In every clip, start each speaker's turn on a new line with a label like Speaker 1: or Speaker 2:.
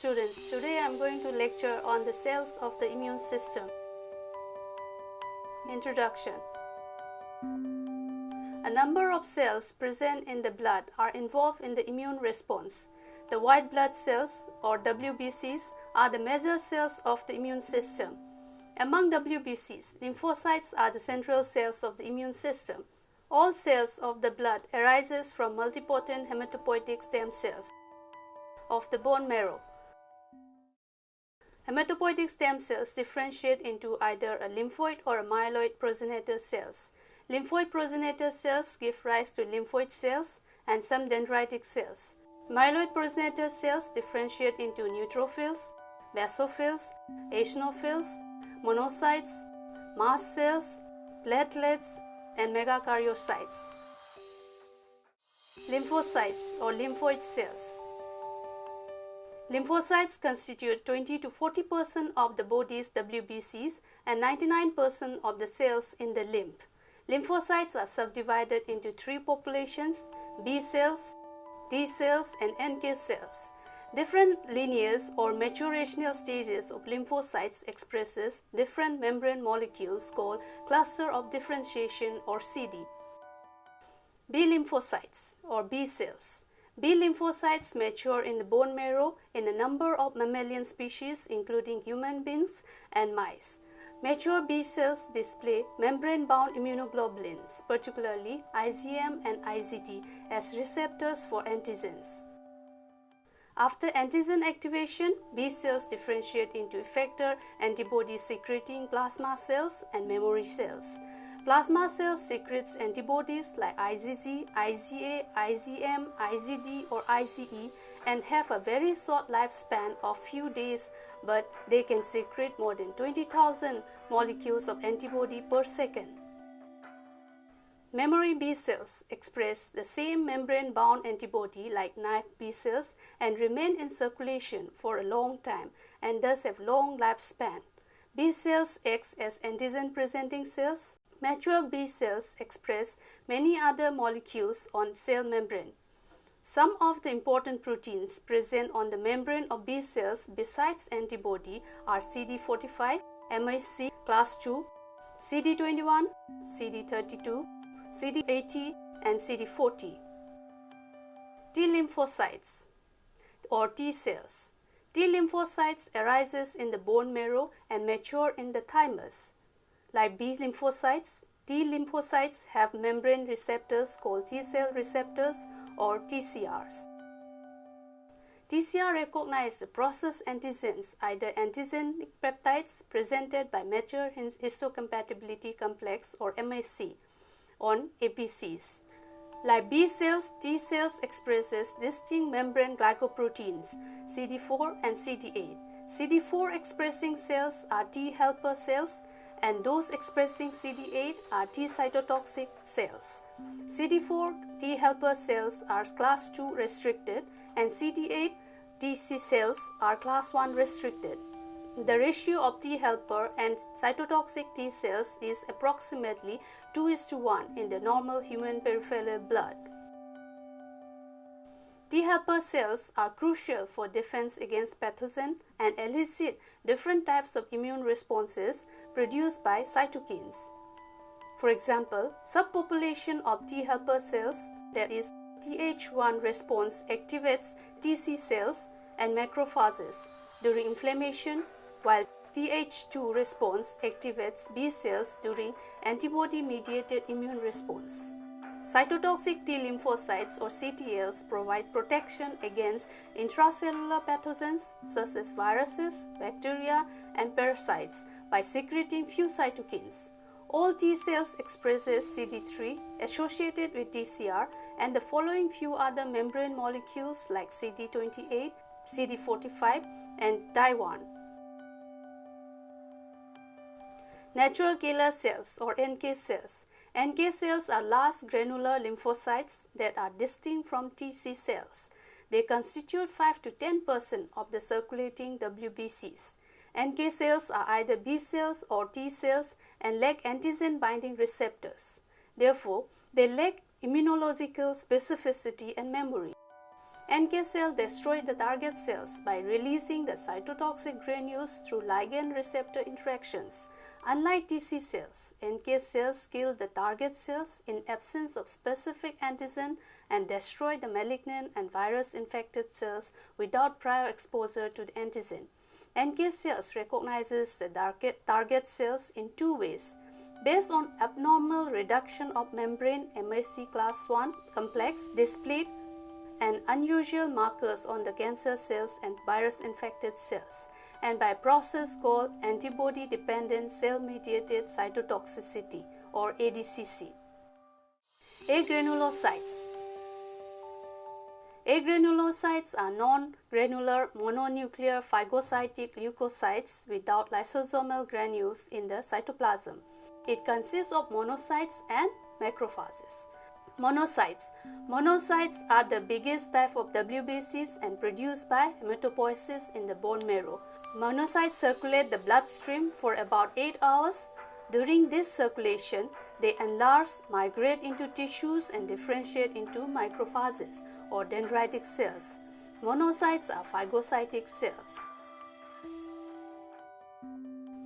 Speaker 1: students, today I am going to lecture on the cells of the immune system. Introduction. A number of cells present in the blood are involved in the immune response. The white blood cells, or WBCs, are the major cells of the immune system. Among WBCs, lymphocytes are the central cells of the immune system. All cells of the blood arises from multipotent hematopoietic stem cells of the bone marrow. Hematopoietic stem cells differentiate into either a lymphoid or a myeloid progenitor cells. Lymphoid progenitor cells give rise to lymphoid cells and some dendritic cells. Myeloid progenitor cells differentiate into neutrophils, basophils, eosinophils, monocytes, mast cells, platelets, and megakaryocytes. Lymphocytes or lymphoid cells. Lymphocytes constitute 20 to 40% of the body's WBCs and 99% of the cells in the lymph. Lymphocytes are subdivided into three populations: B cells, T cells, and NK cells. Different linears or maturational stages of lymphocytes expresses different membrane molecules called cluster of differentiation or CD. B lymphocytes or B cells. B lymphocytes mature in the bone marrow in a number of mammalian species including human beings and mice. Mature B cells display membrane-bound immunoglobulins, particularly IgM and IgD, as receptors for antigens. After antigen activation, B cells differentiate into effector antibody-secreting plasma cells and memory cells. Plasma cells secretes antibodies like IgG, IgA, IgM, IgD or IgE and have a very short lifespan of few days, but they can secrete more than 20,000 molecules of antibody per second. Memory B cells express the same membrane-bound antibody like naive B cells and remain in circulation for a long time and thus have long lifespan. B cells act as antigen-presenting cells. Mature B cells express many other molecules on cell membrane. Some of the important proteins present on the membrane of B cells besides antibody are CD45, MHC class II, CD21, CD32, CD80 and CD40. T lymphocytes or T cells. T lymphocytes arises in the bone marrow and mature in the thymus. Like B lymphocytes, T lymphocytes have membrane receptors called T cell receptors or TCRs. TCR recognize the process antigens, either antigenic peptides presented by mature histocompatibility complex or MHC on APCs. Like B cells, T cells expresses distinct membrane glycoproteins CD4 and CD8. CD4 expressing cells are T helper cells and those expressing CD8 are T cytotoxic cells. CD4 T helper cells are class II restricted and CD8 TC cells are class I restricted. The ratio of T helper and cytotoxic T cells is approximately 2:1 in the normal human peripheral blood. T helper cells are crucial for defense against pathogen and elicit different types of immune responses produced by cytokines. For example, subpopulation of T helper cells, that is Th1 response, activates TC cells and macrophages during inflammation, while Th2 response activates B cells during antibody-mediated immune response. Cytotoxic T lymphocytes or CTLs provide protection against intracellular pathogens such as viruses, bacteria, and parasites by secreting few cytokines. All T cells expresses CD3 associated with TCR and the following few other membrane molecules like CD28, CD45, and Di1. Natural killer cells or NK cells. NK cells are large granular lymphocytes that are distinct from TC cells. They constitute 5 to 10% of the circulating WBCs. NK cells are either B cells or T cells and lack antigen binding receptors. Therefore, they lack immunological specificity and memory. NK cells destroy the target cells by releasing the cytotoxic granules through ligand-receptor interactions. Unlike TC cells, NK cells kill the target cells in absence of specific antigen and destroy the malignant and virus-infected cells without prior exposure to the antigen. NK cells recognizes the target cells in two ways. Based on abnormal reduction of membrane MHC class I complex displayed and unusual markers on the cancer cells and virus-infected cells, and by process called antibody-dependent cell-mediated cytotoxicity or ADCC. Agranulocytes. Agranulocytes are non-granular mononuclear phagocytic leukocytes without lysosomal granules in the cytoplasm. It consists of monocytes and macrophages. Monocytes. Monocytes are the biggest type of WBCs and produced by hematopoiesis in the bone marrow. Monocytes circulate the bloodstream for about 8 hours. During this circulation, they enlarge, migrate into tissues and differentiate into macrophages or dendritic cells. Monocytes are phagocytic cells.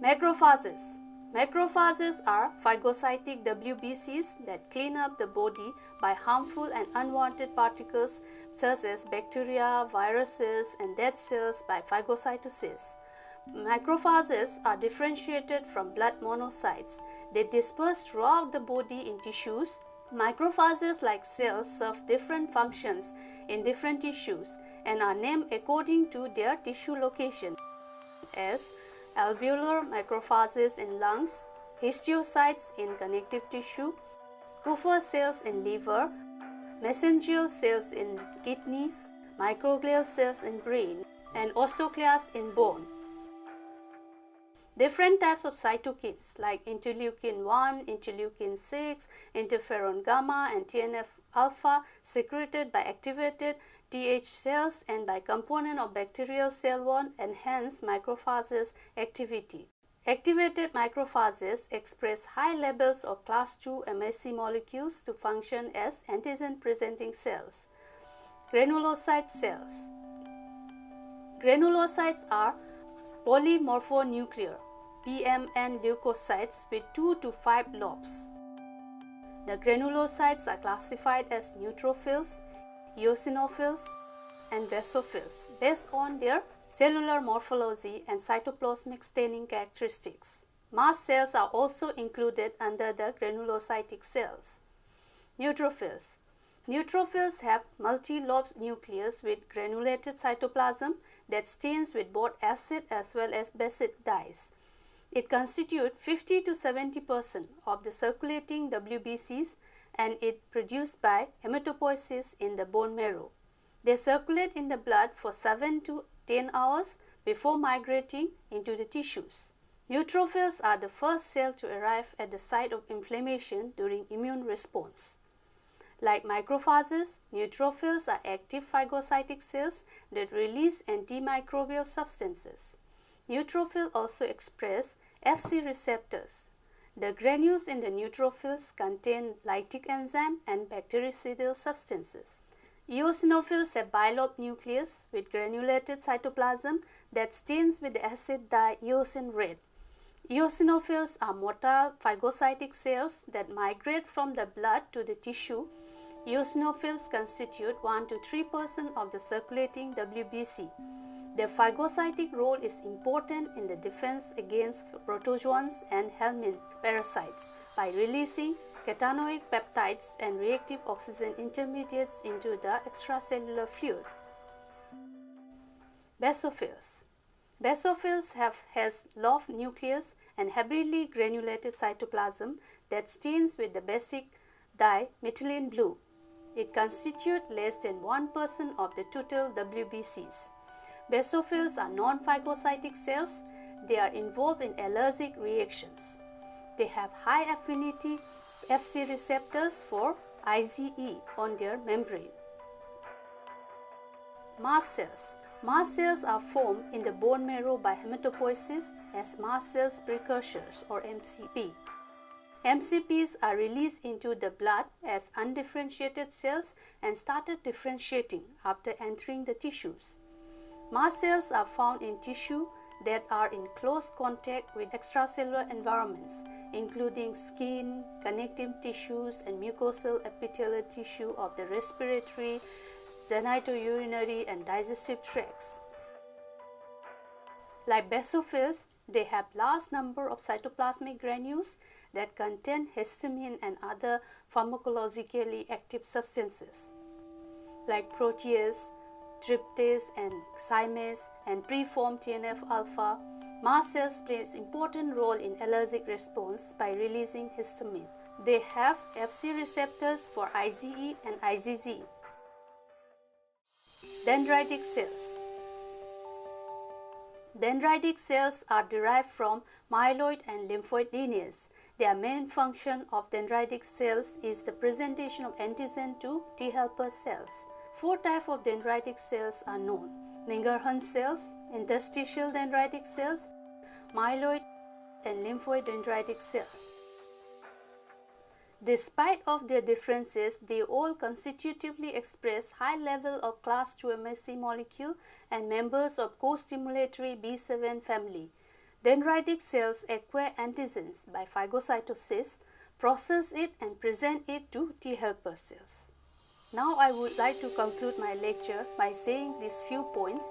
Speaker 1: Macrophages. Macrophages are phagocytic WBCs that clean up the body by harmful and unwanted particles such as bacteria, viruses, and dead cells by phagocytosis. Macrophages are differentiated from blood monocytes. They disperse throughout the body in tissues. Macrophages, like cells, serve different functions in different tissues and are named according to their tissue location, as alveolar macrophages in lungs, histiocytes in connective tissue, Kupffer cells in liver, mesangial cells in kidney, microglial cells in brain, and osteoclasts in bone. Different types of cytokines like interleukin-1, interleukin-6, interferon gamma, and TNF-alpha secreted by activated Th cells and by component of bacterial cell wall enhance macrophages activity. Activated macrophages express high levels of class II MHC molecules to function as antigen-presenting cells. Granulocyte cells. Granulocytes are polymorphonuclear PMN leukocytes with 2 to 5 lobes. The granulocytes are classified as neutrophils, eosinophils, and basophils based on their cellular morphology and cytoplasmic staining characteristics. Mast cells are also included under the granulocytic cells. Neutrophils. Neutrophils have multi-lobed nucleus with granulated cytoplasm that stains with both acid as well as basic dyes. It constitutes 50 to 70% of the circulating WBCs and it produced by hematopoiesis in the bone marrow. They circulate in the blood for 7 to 10 hours before migrating into the tissues. Neutrophils are the first cell to arrive at the site of inflammation during immune response. Like macrophages, neutrophils are active phagocytic cells that release antimicrobial substances. Neutrophils also express Fc receptors. The granules in the neutrophils contain lytic enzyme and bactericidal substances. Eosinophils have bilobed nucleus with granulated cytoplasm that stains with the acid dye eosin red. Eosinophils are motile phagocytic cells that migrate from the blood to the tissue. Eosinophils constitute 1 to 3% of the circulating WBC. Their phagocytic role is important in the defense against protozoans and helminth parasites by releasing cationic peptides and reactive oxygen intermediates into the extracellular fluid. Basophils. Basophils has lobed nucleus and heavily granulated cytoplasm that stains with the basic dye methylene blue. It constitutes less than 1% of the total WBCs. Basophils are non-phagocytic cells. They are involved in allergic reactions. They have high affinity Fc receptors for IgE on their membrane. Mast cells. Mast cells are formed in the bone marrow by hematopoiesis as mast cells precursors or MCP. MCPs are released into the blood as undifferentiated cells and started differentiating after entering the tissues. Mast cells are found in tissue that are in close contact with extracellular environments, including skin, connective tissues, and mucosal epithelial tissue of the respiratory, genitourinary, and digestive tracts. Like basophils, they have large number of cytoplasmic granules that contain histamine and other pharmacologically active substances, like protease, tryptase, and cymase, and preformed TNF-alpha. Mast cells play an important role in allergic response by releasing histamine. They have Fc receptors for IgE and IgG. Dendritic cells. Dendritic cells are derived from myeloid and lymphoid lineage. Their main function of dendritic cells is the presentation of antigen to T helper cells. 4 types of dendritic cells are known: Langerhans cells, interstitial dendritic cells, myeloid and lymphoid dendritic cells. Despite of their differences, they all constitutively express high level of class II MHC molecule and members of co-stimulatory B7 family. Dendritic cells acquire antigens by phagocytosis, process it and present it to T helper cells. Now I would like to conclude my lecture by saying these few points.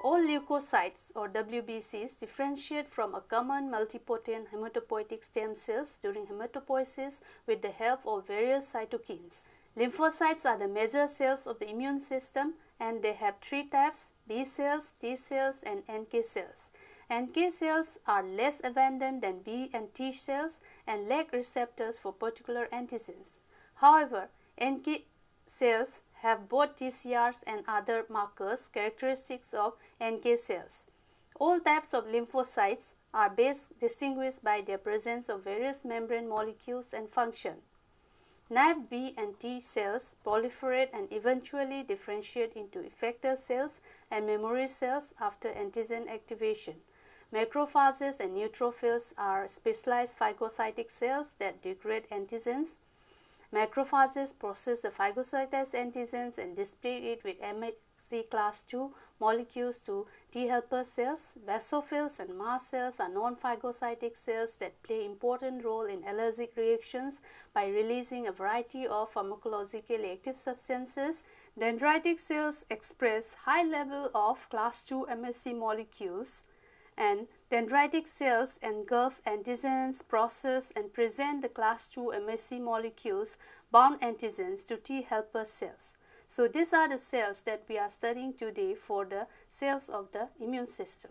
Speaker 1: All leukocytes or WBCs differentiate from a common multipotent hematopoietic stem cells during hematopoiesis with the help of various cytokines. Lymphocytes are the major cells of the immune system, and they have 3 types: B cells, T cells, and NK cells. NK cells are less abundant than B and T cells and lack receptors for particular antigens. However, NK cells have both TCRs and other markers characteristics of NK cells. All types of lymphocytes are best distinguished by their presence of various membrane molecules and function. NAB, B, and T cells proliferate and eventually differentiate into effector cells and memory cells after antigen activation. Macrophages and neutrophils are specialized phagocytic cells that degrade antigens. Macrophages process the phagocytized antigens and display it with MHC class II molecules to T helper cells. Basophils and mast cells are non-phagocytic cells that play important role in allergic reactions by releasing a variety of pharmacologically active substances. Dendritic cells express high level of class II MHC molecules, and dendritic cells engulf antigens, process and present the class II MHC molecules bound antigens to T helper cells. So these are the cells that we are studying today for the cells of the immune system.